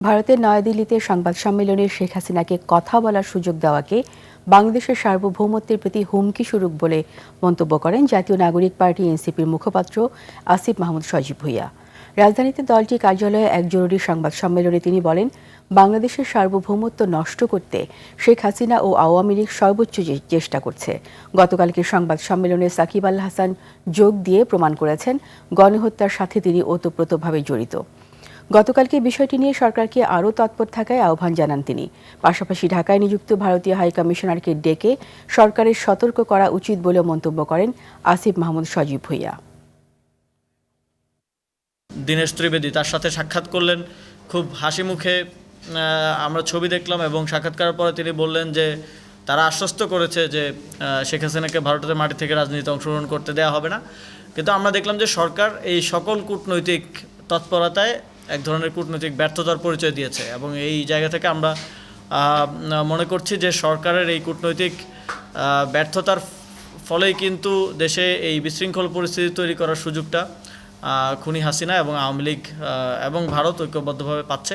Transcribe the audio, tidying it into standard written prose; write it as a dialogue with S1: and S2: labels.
S1: ভারতের নয়াদিল্লিতে সংবাদ সম্মেলনে শেখ হাসিনাকে কথা বলার সুযোগ দেওয়াকে বাংলাদেশের সার্বভৌমত্বের প্রতি হুমকি স্বরূপ বলে মন্তব্য করেন জাতীয় নাগরিক পার্টি এনসিপির মুখপাত্র আসিফ মাহমুদ সজীব ভুঁইয়া। রাজধানীতে দলটির কার্যালয়ে এক জরুরি সংবাদ সম্মেলনে তিনি বলেন, বাংলাদেশের সার্বভৌমত্ব নষ্ট করতে শেখ হাসিনা ও আওয়ামী লীগ সর্বোচ্চ চেষ্টা করছে। গতকালকে সংবাদ সম্মেলনে সাকিব আল হাসান যোগ দিয়ে প্রমাণ করেছেন গণহত্যার সাথে তিনি ওতপ্রোতভাবে জড়িত। গতকালকে বিষয়টি নিয়ে সরকারকে আরও তৎপর থাকায় আহ্বান জানান তিনি। পাশাপাশি ঢাকায় নিযুক্ত ভারতীয় হাইকমিশনারকে ডেকে সরকারের সতর্ক করা উচিত বলে মন্তব্য করেন আসিফ মাহমুদ সজীব ভুঁইয়া।
S2: দীনেশ ত্রিবেদী তার সাথে সাক্ষাৎ করলেন, খুব হাসি মুখে আমরা ছবি দেখলাম এবং সাক্ষাৎকারের পরে তিনি বললেন যে তারা আশ্বস্ত করেছে যে শেখ হাসিনাকে ভারতের মাটি থেকে রাজনীতিতে অংশগ্রহণ করতে দেওয়া হবে না। কিন্তু আমরা দেখলাম যে সরকার এই সকল কূটনৈতিক তৎপরতায় এক ধরনের কূটনৈতিক ব্যর্থতার পরিচয় দিয়েছে এবং এই জায়গা থেকে আমরা মনে করছি যে সরকারের এই কূটনৈতিক ব্যর্থতার ফলেই কিন্তু দেশে এই বিশৃঙ্খল পরিস্থিতি তৈরি করার সুযোগটা খুনি হাসিনা এবং আওয়ামী লীগ এবং ভারত ঐক্যবদ্ধভাবে পাচ্ছে।